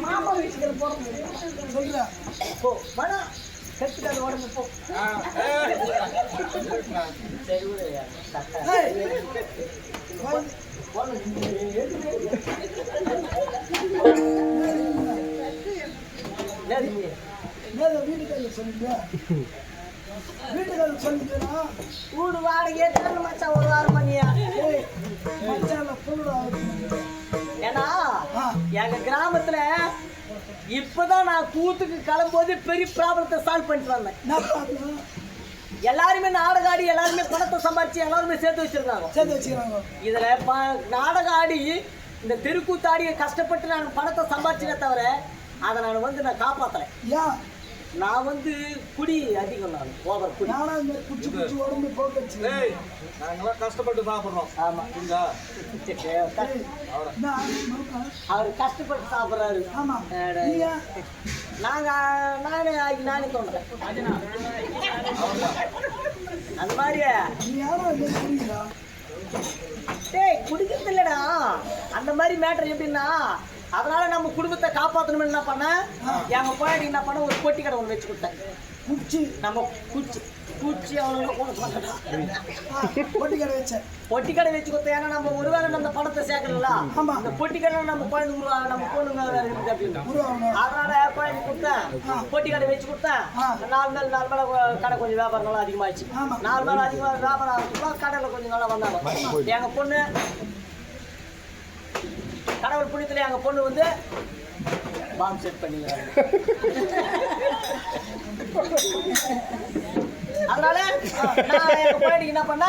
மாமா வீட்டுக்கு சொல்ற போ மனம் கெட்டுக்காத உடம்பு போ. வீட்டுக்காரர் சொல்லுங்க, வீட்டுக்காரர் சொல்லுங்கன்னா வீடு வாடகை ஏற்று மச்சான் ஒரு வாரம் பண்ணியா மச்சான் பொருள். ஏன்னா எங்க கிராமத்துல இப்பதான் நான் கூத்துக்கு கிளம்போது பெரிய ப்ராப்ளத்தை சால்வ் பண்ணிட்டு வந்தேன். எல்லாருமே நாடகம் ஆடி எல்லாருமே பணத்தை சம்பாதிச்சு எல்லாருமே சேர்த்து வச்சிருக்காங்க. இதுல நாடகம் ஆடி இந்த தெருக்கூத்தாடி கஷ்டப்பட்டு நான் பணத்தை சம்பாதிச்சே தவிர அதை நான் காப்பாத்தலை. நான் குடி அதிகம், நான் ஓவர் குடி. குடிச்சு உடம்பு போட்டுச்சு. நாங்களாம் கஷ்டப்பட்டு சாப்பிட்றோம். ஆமா, அவர் கஷ்டப்பட்டு சாப்பிட்றாரு. நானே தோன்றேன் அந்த மாதிரியே. குடிக்கிறது இல்லடா, அந்த மாதிரி மேட்டர் எப்படின்னா, அதனால நம்ம குடும்பத்தை காப்பாற்றணும். என்ன பண்ண எங்க போராடி என்ன பண்ண ஒரு பொட்டி கடை ஒன்று வச்சு கொடுத்தேன். குச்சி நம்ம குச்சி அவனுக்கு பொட்டி கடை வச்சேன். பொட்டி கடை வச்சு கொடுத்தேன். ஏன்னா நம்ம ஒருவேளை நம்ம பணத்தை சேர்க்கல, இந்த பொட்டி கடை நம்ம குழந்தை நம்ம பொண்ணுங்க அதனால குழந்தை கொடுத்தேன். பொட்டி கடை வச்சு கொடுத்தேன். 4 நாள் கடை கொஞ்சம் வியாபாரம் நல்லா அதிகமாகிடுச்சு. 4 நாள் அதிகமாக வியாபாரம் ஆகுதுன்னா கடையில் கொஞ்சம் நல்லா வந்தாங்க. எங்க பொண்ணு கடவுள் புண்ணியத்துல எங்க பொண்ணு பாம் செட் பண்ணி அதனால நான் எங்க பொண்ணு என்ன பண்ண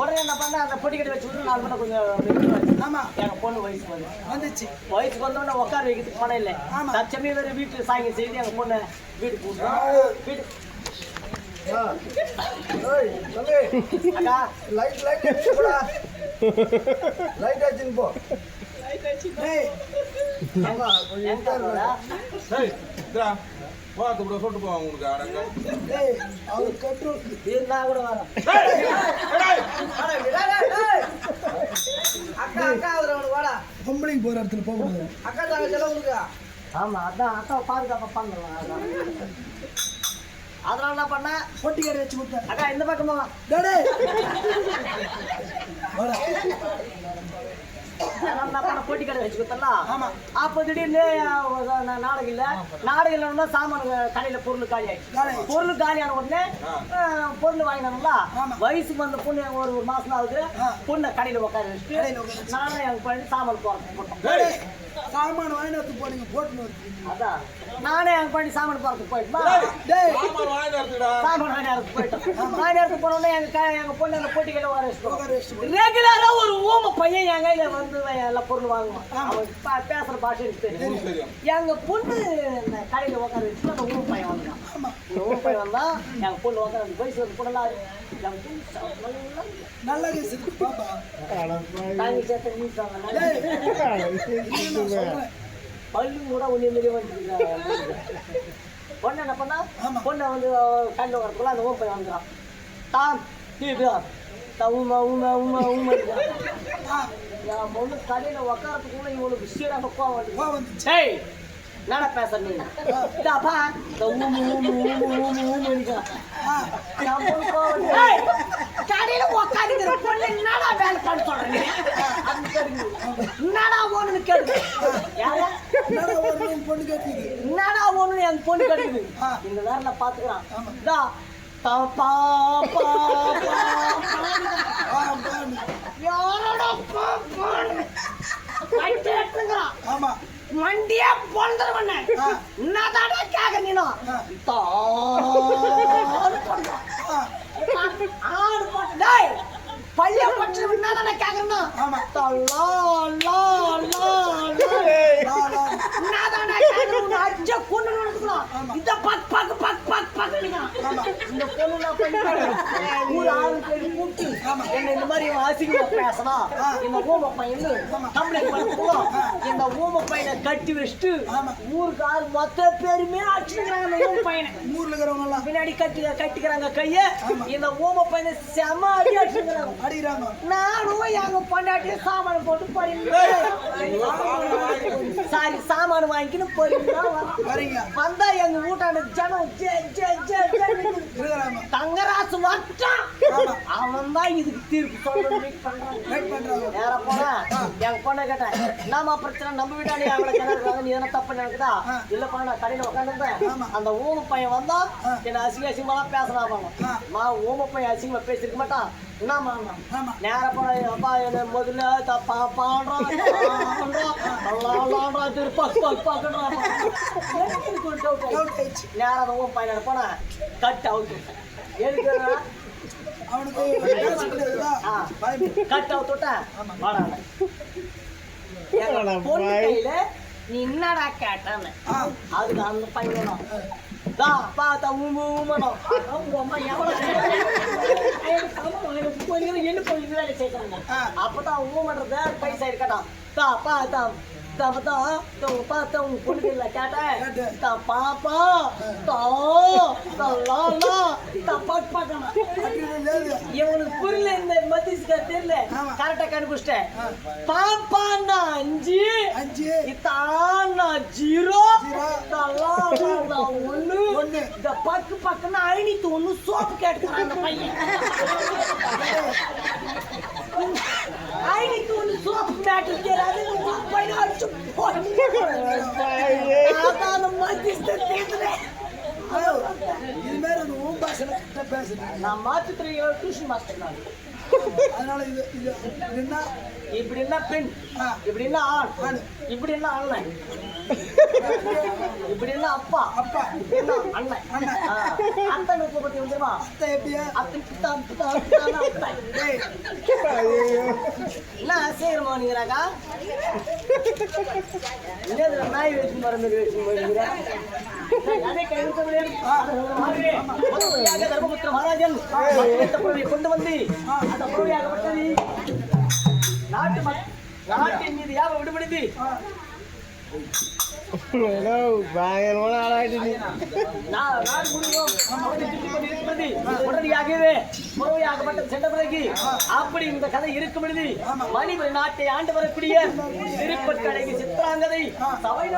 உடனே என்ன பண்ண அந்த பொட்டி கட்டி வச்சு 4 மணி கொஞ்சம். ஆமா, எங்க பொண்ணு வயசுக்கு வந்துச்சு. வயசுக்கு வந்தோடனே உட்கார வைக்கிறதுக்கு பணம் இல்லை. தச்சமே வேறு வீட்டுல சாயங்க செய்து எங்க பொண்ணு வீட்டுக்கு கூட்டு சொல்லிட்டு போவாங்க உங்களுக்கு. பொம்பளைக்கு போற இடத்துல போக அக்கா உங்களுக்கு. ஆமா, அதான் அக்கா பாதுகாப்பா பண்ணலாம். அதனால என்ன பண்ண பொட்டி கடை வச்சு கொடுத்தேன். அக்கா இந்த பக்கமா பொட்டி கடை வச்சு கொடுத்தா. அப்ப திடீர்னு நாடகம் இல்ல சாமான கடையில பொருள் காலி ஆயிடுச்சு. பொருள் காலியான உடனே பொருள் வாங்கினாங்களா. வயசுக்கு வந்த பொண்ணு ஒரு மாசம் ஆகுது. பொண்ணை கடையில உட்கார வச்சுட்டு நானும் எங்க போயிட்டு சாமான போறேன். சாமான வாங்கினது போனீங்க போட்டு. அதான் நானே எங்க பண்ணி சாமான போறதுக்கு போயிட்டு சாமான வாங்கினதுக்கு போயிட்டோம். வாங்கினதுக்கு போனோடனே எங்க பொண்ணு அந்த போட்டி கையில ரெகுலரா ஒரு ஊம பையன் என் கையில எல்லா பொருள் வாங்குவான். அவன் பேசுற பாஷை எனக்கு தெரியும். எங்க பொண்ணு கடையில உட்கார வச்சுட்டு அந்த ஊம பையன் வந்தான். இந்த ஊம பையன் வந்தா எங்க பொண்ணு உட்கார வயசு வந்து பொண்ணு நல்லா பள்ளி கூட ஒண்ணு பொண்ணு என்ன பண்ணா பொண்ணை கண்டு வரக்குள்ள அந்த ஊமை வந்துடும். தான் என் பொண்ணு கடையில உக்காரத்துக்குள்ள இவனுக்கு சீராக கோவம் வந்துச்சு. நானா பேசுறேன் நீங்க இதாப்பா இந்த ஊமு ஊமு ஊமு ஊமு ஊமு கடையில உக்காந்துக்கிற பொண்ணு என்னடா வேலை பண்ண சொல்றீங்க? என்னடா ஓணுன்னு கேட்டு என்னடா ஓணுன்னு என் பொண்ணு கேட்டுக்குது. இந்த நேரம் பாத்துக்கிறான். ஆமா மண்டியா பொழுதுவண்ண என்னதாடா கேட்க நீனும் ஆடு போட்டு பள்ளிய பட்டு என்னதானே கேட்கணும். என்னதானே கேட்கணும் அஜ கொண்டு நடக்கணும். இந்த buck buck buck buck buck இந்த பொண்ணு நான் பண்ணிட்டேன் ஊர் ஆளு பேர் கூப்பிட்டு என்ன இந்த மாதிரி அசிங்கமா பேசலாம் இந்த ஊம பையன் கம்ப்ளைண்ட் பண்ண இந்த ஊம பையனை கட்டி வச்சுட்டு ஊருக்கு ஆள் மொத்த பேருமே அடிச்சுக்கிறாங்க அந்த ஊம பையனை ஊர்ல இருக்கிறவங்க எல்லாம் பின்னாடி கட்டிக்கிறாங்க கைய இந்த ஊம பையனை செம அடி அடிக்கிறாங்க நானும் எங்க பொண்டாட்டிய சாமான போட்டு சாரி சாமான வாங்கின்னு போறீங்களா வந்தா எங்க வீட்டாண்ட ஜனம் தங்கராசு வட்டான் அவன் தான் இதுக்கு தீர்ப்பு சொல்றான் நேர போனா எங்க பொண்ணை கேட்டேன் என்னமா பிரச்சனை நம்ம வீட்டாண்டி அவளை கிணறுக்காங்க நீ எதனா தப்பு நினைக்குதா இல்ல பண்ண கடையில உட்காந்துருந்தேன் அந்த ஊம பையன் வந்தா என்ன அசிங்க அசிங்கமா பேசலாம் ஊம பையன் அசிங்கமா பேசிருக்க மாட்டான் என்னமா நேர போன அப்பா என்ன முதல்ல தப்பா பாடுறான் நேரம் ஊம பையன் போன கட் அவுட் எதுக்கு அவனுக்கு கட் அவுட் விட்டேன் பொண்ணு கையில நீ என்னடா கேட்டான்னு அதுக்கு அந்த பையனும் பார்த்தா ஊமனம் என்ன போய் வேலை செய்யறாங்க அப்பதான் ஊமன்றத பைசா இருக்கட்டான் பார்த்தா பார்த்தா உங்க பொண்ணு இல்ல கேட்டேன் பாப்பா இவனுக்கு புரியல இந்த மத்திஸ்கா தெரியல கரெக்டா கண்டுபிடிச்சிட்டேன் பாப்பான்னா 5 இத்தான்னா 0 1 இந்த பக்கு பக்குன்னா ஐநூத்தி 1 சோப்பு கேட்டுக்கிறான் அந்த பையன் ஐநூத்தி 1 சோப்பு கேட்டு தெரியாது நான் மாற்றுத்திரையோட டியூஷன் மாஸ்டர் நான் அதனால இது இப்படி என்ன பெண் இப்படி என்ன ஆண் இப்படி என்ன அண்ணன் இப்படி என்ன அப்பா இப்படி என்ன அண்ணன் அத்தனை பத்தி வந்துருமா என்ன சேகரமா நீங்கிறாக்கா நாய் வச்சு மர மாதிரி வச்சு தர்மபுத்திர மகாராஜன் கொண்டு வந்து அந்த பொருளாகப்பட்டது நாட்டின் மீது யாவை விடுபடுது உடனடியாகவே முறையாகப்பட்ட சென்ற பிறகு அப்படி இந்த கதை இருக்கும்பொழுது மணிபுரி நாட்டை ஆண்டு வரக்கூடிய திருப்பக்கடைக்கு சித்திராங்கதை சபை